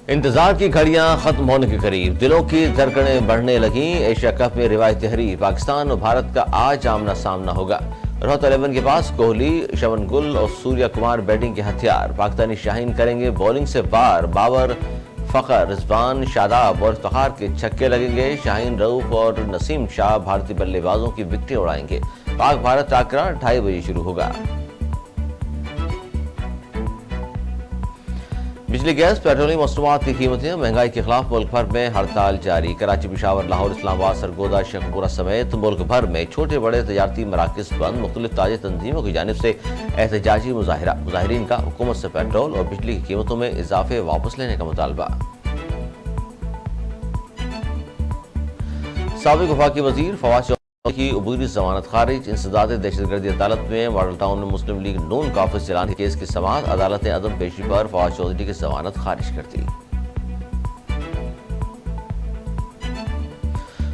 انتظار کی گھڑیاں ختم ہونے کے قریب، دلوں کی دھڑکنیں بڑھنے لگیں۔ ایشیا کپ میں روایتی حریف پاکستان اور بھارت کا آج آمنا سامنا ہوگا۔ روہت 11 کے پاس کوہلی، شون گل اور سوریا کمار بیٹنگ کے ہتھیار۔ پاکستانی شاہین کریں گے بولنگ سے وار، بابر، فخر، رضوان، شاداب اور افتخار کے چھکے لگیں گے۔ شاہین، رؤف اور نسیم شاہ بھارتی بلے بازوں کی وکٹیں اڑائیں گے۔ پاک بھارت ٹاکرا 2:30 بجے شروع ہوگا۔ بجلی، گیس، پیٹرولیم مصنوعات کی قیمتیں مہنگائی کے خلاف ملک بھر میں ہڑتال جاری۔ کراچی، پشاور، لاہور، اسلام آباد، سرگودا، شیخوپورہ سمیت ملک بھر میں چھوٹے بڑے تجارتی مراکز بند۔ مختلف تاجر تنظیموں کی جانب سے احتجاجی مظاہرہ۔ مظاہرین کا حکومت سے پیٹرول اور بجلی کی قیمتوں میں اضافے واپس لینے کا مطالبہ۔ سابق وفاقی وزیر فواد چودھری کی عبوری ضمانت خارج۔ انسداد دہشت گردی عدالت میں ماڈل ٹاؤن میں مسلم لیگ نون کا آفس چلانے کیس کی سماعت۔ عدالت نے عدم پیشی پر فواد چودھری کی ضمانت خارج کر دی۔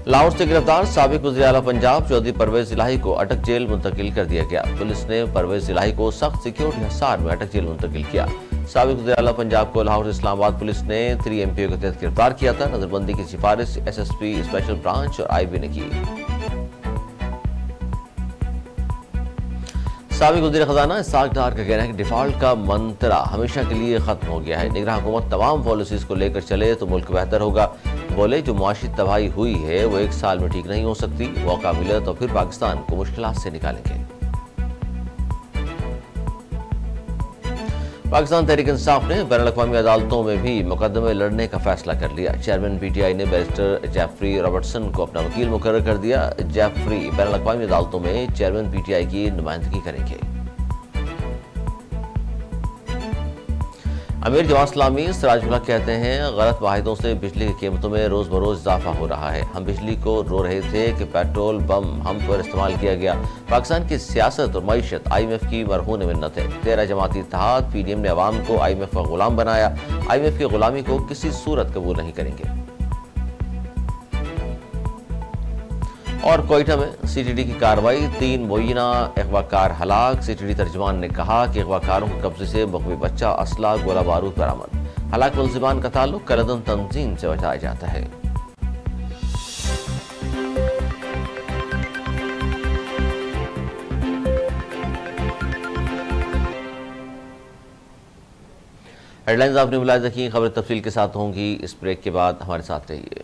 لاہور سے گرفتار سابق وزیر اعلیٰ پنجاب چودھری پرویز الہی کو اٹک جیل منتقل کر دیا گیا۔ پولیس نے پرویز الہی کو سخت سیکیورٹی حصار میں اٹک جیل منتقل کیا۔ سابق وزیر اعلیٰ پنجاب کو لاہور سے اسلام آباد پولیس نے 3 MPO کے تحت گرفتار کیا تھا۔ نظر بندی کی سفارش SSP اسپیشل برانچ اور IB نے کی۔ سابق وزیر خزانہ اسحاق ڈار کا کہنا ہے کہ ڈیفالٹ کا منترا ہمیشہ کے لیے ختم ہو گیا ہے۔ نگراں حکومت تمام پالیسیز کو لے کر چلے تو ملک بہتر ہوگا۔ بولے جو معاشی تباہی ہوئی ہے وہ 1 سال میں ٹھیک نہیں ہو سکتی۔ موقع ملے تو پھر پاکستان کو مشکلات سے نکالیں گے۔ پاکستان تحریک انصاف نے بین الاقوامی عدالتوں میں بھی مقدمے لڑنے کا فیصلہ کر لیا۔ چیئرمین PTI نے بیرسٹر جیفری رابرٹسن کو اپنا وکیل مقرر کر دیا۔ جیفری بین الاقوامی عدالتوں میں چیئرمین PTI کی نمائندگی کریں گے۔ امیر جواد اسلامی سراج الحق کہتے ہیں غلط معاہدوں سے بجلی کی قیمتوں میں روز بروز اضافہ ہو رہا ہے۔ ہم بجلی کو رو رہے تھے کہ پیٹرول بم ہم پر استعمال کیا گیا۔ پاکستان کی سیاست اور معیشت IMF کی مرہون منت ہے۔ 13 جماعتی اتحاد PDM نے عوام کو IMF کا غلام بنایا۔ IMF کی غلامی کو کسی صورت قبول نہیں کریں گے۔ اور کوئٹہ میں CTD کی کارروائی، 3 مبینہ اغوا کار ہلاک۔ CTD ترجمان نے کہا کہ اغوا کاروں کے قبضے سے مغوی بچہ، اسلحہ، گولہ بارود برآمد۔ ہلاک ملزمان کا تعلق کلدن تنظیم سے بتایا جاتا ہے۔ ہیڈ لائنز آپ نے ملاحظہ کی، خبر تفصیل کے ساتھ ہوں گی اس بریک کے بعد، ہمارے ساتھ رہیے۔